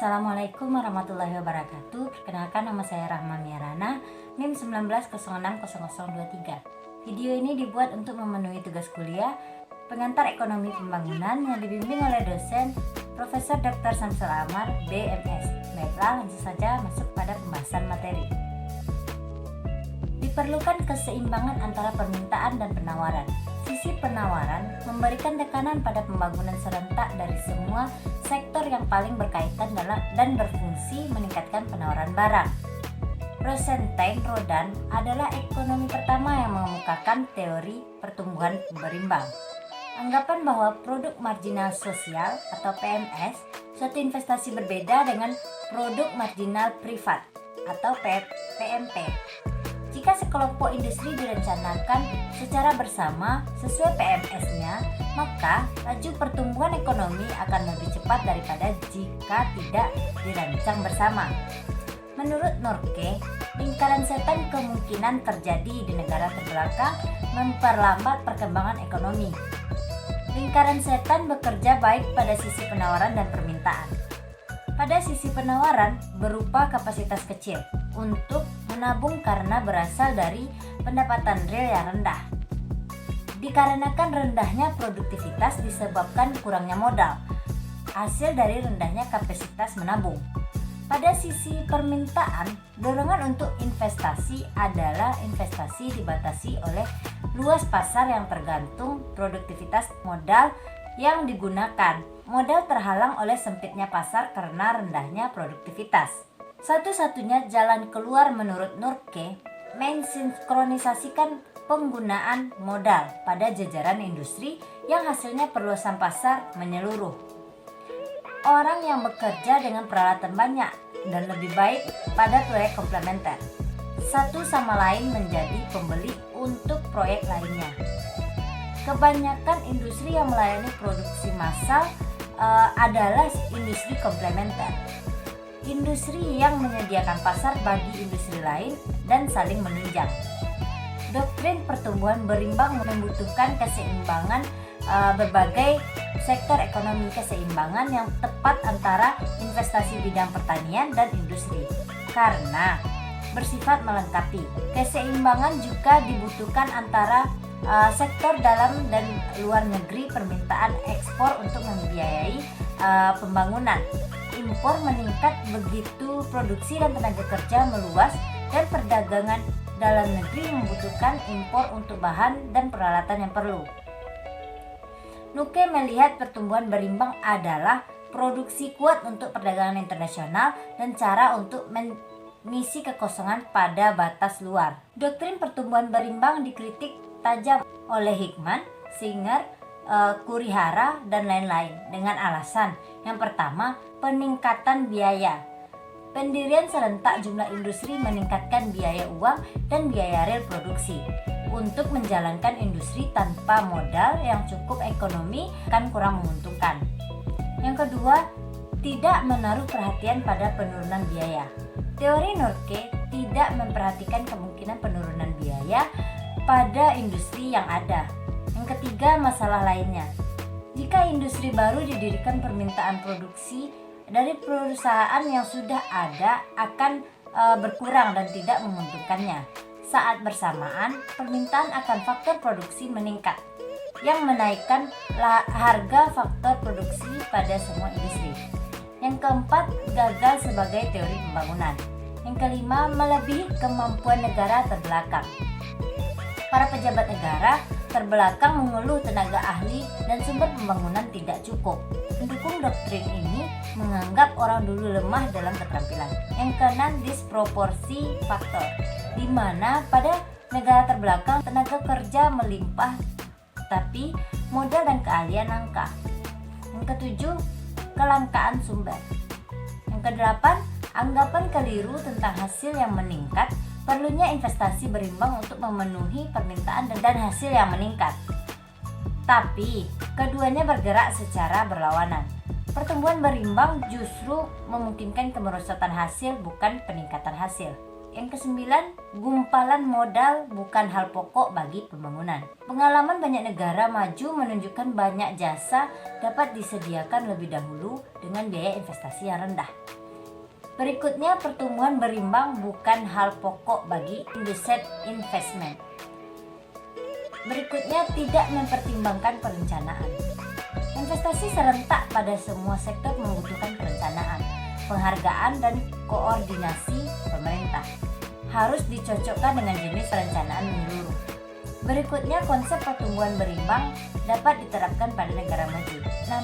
Assalamualaikum warahmatullahi wabarakatuh. Perkenalkan, nama saya Rahma Miarana, NIM 19060023. Video ini dibuat untuk memenuhi tugas kuliah pengantar ekonomi pembangunan yang dibimbing oleh dosen Profesor Dr. Samsul Amar, BMS. Baiklah, langsung saja masuk pada pembahasan materi. Diperlukan keseimbangan antara permintaan dan penawaran. Sisi penawaran memberikan tekanan pada pembangunan serentak dari semua sektor yang paling berkaitan dan berfungsi meningkatkan penawaran barang. Rosenstein Rodan adalah ekonomi pertama yang mengemukakan teori pertumbuhan berimbang. Anggapan bahwa produk marginal sosial atau PMS suatu investasi berbeda dengan produk marginal privat atau PMP. Jika sekelompok industri direncanakan secara bersama sesuai PMS-nya, maka laju pertumbuhan ekonomi akan lebih cepat daripada jika tidak dirancang bersama. Menurut Norke, lingkaran setan kemungkinan terjadi di negara terbelakang memperlambat perkembangan ekonomi. Lingkaran setan bekerja baik pada sisi penawaran dan permintaan. Pada sisi penawaran berupa kapasitas kecil untuk menabung karena berasal dari pendapatan real yang rendah. Dikarenakan rendahnya produktivitas disebabkan kurangnya modal, hasil dari rendahnya kapasitas menabung. Pada sisi permintaan, dorongan untuk investasi adalah investasi dibatasi oleh luas pasar yang tergantung produktivitas modal yang digunakan. Modal terhalang oleh sempitnya pasar karena rendahnya produktivitas. Satu-satunya jalan keluar menurut Norke mensinkronisasikan penggunaan modal pada jajaran industri yang hasilnya perluasan pasar menyeluruh. Orang yang bekerja dengan peralatan banyak dan lebih baik pada proyek komplementer, satu sama lain menjadi pembeli untuk proyek lainnya. Kebanyakan industri yang melayani produksi massal adalah industri komplementer. Industri yang menyediakan pasar bagi industri lain dan saling menunjang. Doktrin pertumbuhan berimbang membutuhkan keseimbangan berbagai sektor ekonomi, keseimbangan yang tepat antara investasi bidang pertanian dan industri karena bersifat melengkapi. Keseimbangan juga dibutuhkan antara sektor dalam dan luar negeri, permintaan ekspor untuk membiayai pembangunan. Impor meningkat begitu produksi dan tenaga kerja meluas, dan perdagangan dalam negeri membutuhkan impor untuk bahan dan peralatan yang perlu. Nuke melihat pertumbuhan berimbang adalah produksi kuat untuk perdagangan internasional dan cara untuk mengisi kekosongan pada batas luar. Doktrin pertumbuhan berimbang dikritik tajam oleh Hickman, Singer, Kurihara, dan lain-lain dengan alasan yang pertama, peningkatan biaya. Pendirian serentak jumlah industri meningkatkan biaya uang dan biaya real produksi. Untuk menjalankan industri tanpa modal yang cukup, ekonomi akan kurang menguntungkan. Yang kedua, tidak menaruh perhatian pada penurunan biaya. Teori Norke tidak memperhatikan kemungkinan penurunan biaya pada industri yang ada. Yang ketiga, masalah lainnya. Jika industri baru didirikan, permintaan produksi dari perusahaan yang sudah ada akan berkurang dan tidak menguntungkannya. Saat bersamaan, permintaan akan faktor produksi meningkat yang menaikkan harga faktor produksi pada semua industri. Yang keempat, gagal sebagai teori pembangunan. Yang kelima, melebihi kemampuan negara terbelakang. Para pejabat negara terbelakang mengeluh tenaga ahli dan sumber pembangunan tidak cukup. Pendukung doktrin ini menganggap orang dulu lemah dalam keterampilan. Yang keenam, disproporsi faktor, di mana pada negara terbelakang tenaga kerja melimpah tapi modal dan keahlian langka. Yang ketujuh, kelangkaan sumber. Yang kedelapan, anggapan keliru tentang hasil yang meningkat. Perlunya investasi berimbang untuk memenuhi permintaan dan hasil yang meningkat. Tapi, keduanya bergerak secara berlawanan. Pertumbuhan berimbang justru memungkinkan kemerosotan hasil, bukan peningkatan hasil. Yang kesembilan, gumpalan modal bukan hal pokok bagi pembangunan. Pengalaman banyak negara maju menunjukkan banyak jasa dapat disediakan lebih dahulu dengan biaya investasi yang rendah. Berikutnya, pertumbuhan berimbang bukan hal pokok bagi induced investment. Berikutnya, tidak mempertimbangkan perencanaan. Investasi serentak pada semua sektor membutuhkan perencanaan, penghargaan, dan koordinasi pemerintah. Harus dicocokkan dengan jenis perencanaan menyeluruh. Berikutnya, konsep pertumbuhan berimbang dapat diterapkan pada negara maju.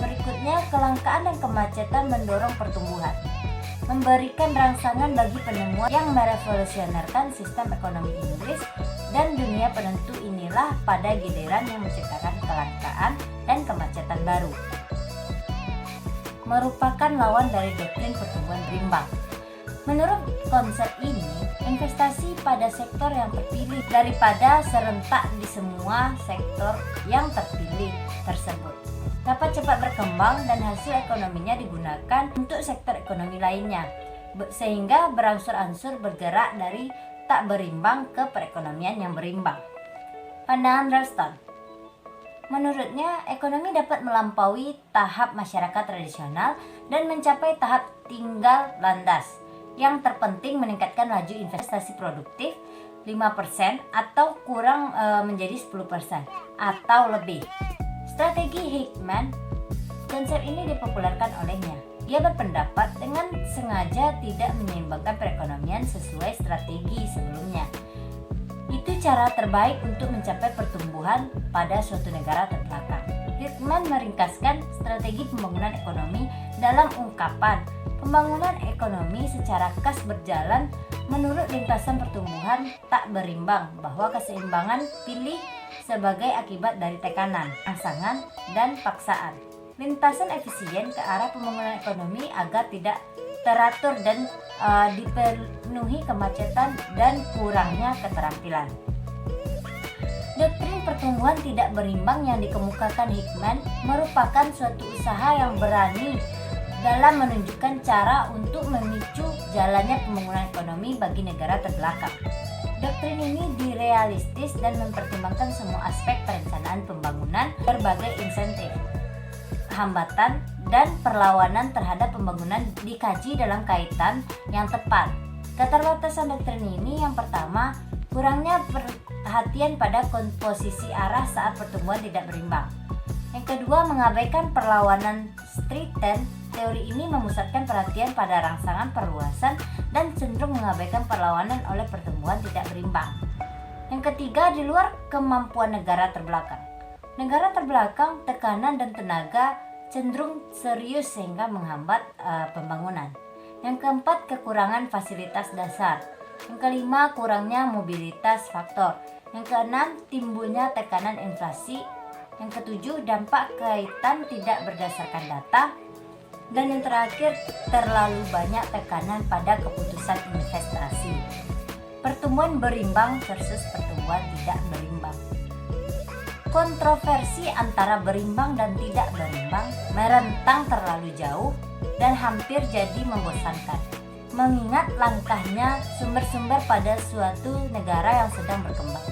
Berikutnya, kelangkaan dan kemacetan mendorong pertumbuhan. Memberikan rangsangan bagi penemuan yang merevolusionerkan sistem ekonomi Inggris dan dunia penentu inilah pada giliran yang menciptakan kelangkaan dan kemacetan baru. Merupakan lawan dari doktrin pertumbuhan berimbang. Menurut konsep ini, investasi pada sektor yang terpilih daripada serentak di semua sektor yang terpilih tersebut dapat cepat berkembang dan hasil ekonominya digunakan untuk sektor ekonomi lainnya, sehingga berangsur-angsur bergerak dari tak berimbang ke perekonomian yang berimbang. Pandangan Ralston, menurutnya ekonomi dapat melampaui tahap masyarakat tradisional dan mencapai tahap tinggal landas. Yang terpenting meningkatkan laju investasi produktif 5% atau kurang menjadi 10% atau lebih. Strategi Hickman, konsep ini dipopulerkan olehnya. Dia berpendapat dengan sengaja tidak menyeimbangkan perekonomian sesuai strategi sebelumnya. Itu cara terbaik untuk mencapai pertumbuhan pada suatu negara terbelakang. Hickman meringkaskan strategi pembangunan ekonomi dalam ungkapan, pembangunan ekonomi secara khas berjalan menurut lintasan pertumbuhan tak berimbang, bahwa keseimbangan pilih sebagai akibat dari tekanan, rangsangan, dan paksaan. Lintasan efisien ke arah pembangunan ekonomi agar tidak teratur dan dipenuhi kemacetan dan kurangnya keterampilan. Doktrin pertumbuhan tidak berimbang yang dikemukakan Hickman merupakan suatu usaha yang berani dalam menunjukkan cara untuk memicu jalannya pembangunan ekonomi bagi negara terbelakang. Doktrin ini direalistis dan mempertimbangkan semua aspek perencanaan pembangunan, berbagai insentif, hambatan, dan perlawanan terhadap pembangunan dikaji dalam kaitan yang tepat. Keterbatasan doktrin ini yang pertama, kurangnya perhatian pada komposisi arah saat pertumbuhan tidak berimbang. Yang kedua, mengabaikan perlawanan Streeton. Teori ini memusatkan perhatian pada rangsangan perluasan dan cenderung mengabaikan perlawanan oleh pertumbuhan tidak berimbang. Yang ketiga, di luar kemampuan negara terbelakang. Negara terbelakang, tekanan dan tenaga cenderung serius sehingga menghambat pembangunan. Yang keempat, kekurangan fasilitas dasar. Yang kelima, kurangnya mobilitas faktor. Yang keenam, timbulnya tekanan inflasi. Yang ketujuh, dampak kaitan tidak berdasarkan data. Dan yang terakhir, terlalu banyak tekanan pada keputusan investasi. Pertumbuhan berimbang versus pertumbuhan tidak berimbang. Kontroversi antara berimbang dan tidak berimbang merentang terlalu jauh dan hampir jadi membosankan, mengingat langkahnya sumber-sumber pada suatu negara yang sedang berkembang.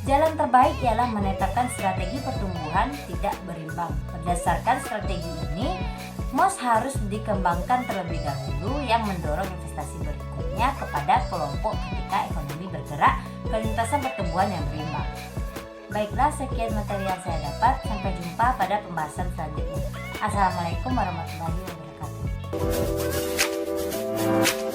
Jalan terbaik ialah menetapkan strategi pertumbuhan tidak berimbang. Berdasarkan strategi ini, MOS harus dikembangkan terlebih dahulu yang mendorong investasi berikutnya kepada kelompok ketika ekonomi bergerak ke lintasan pertumbuhan yang berimbang. Baiklah, sekian materi yang saya dapat. Sampai jumpa pada pembahasan selanjutnya. Assalamualaikum warahmatullahi wabarakatuh.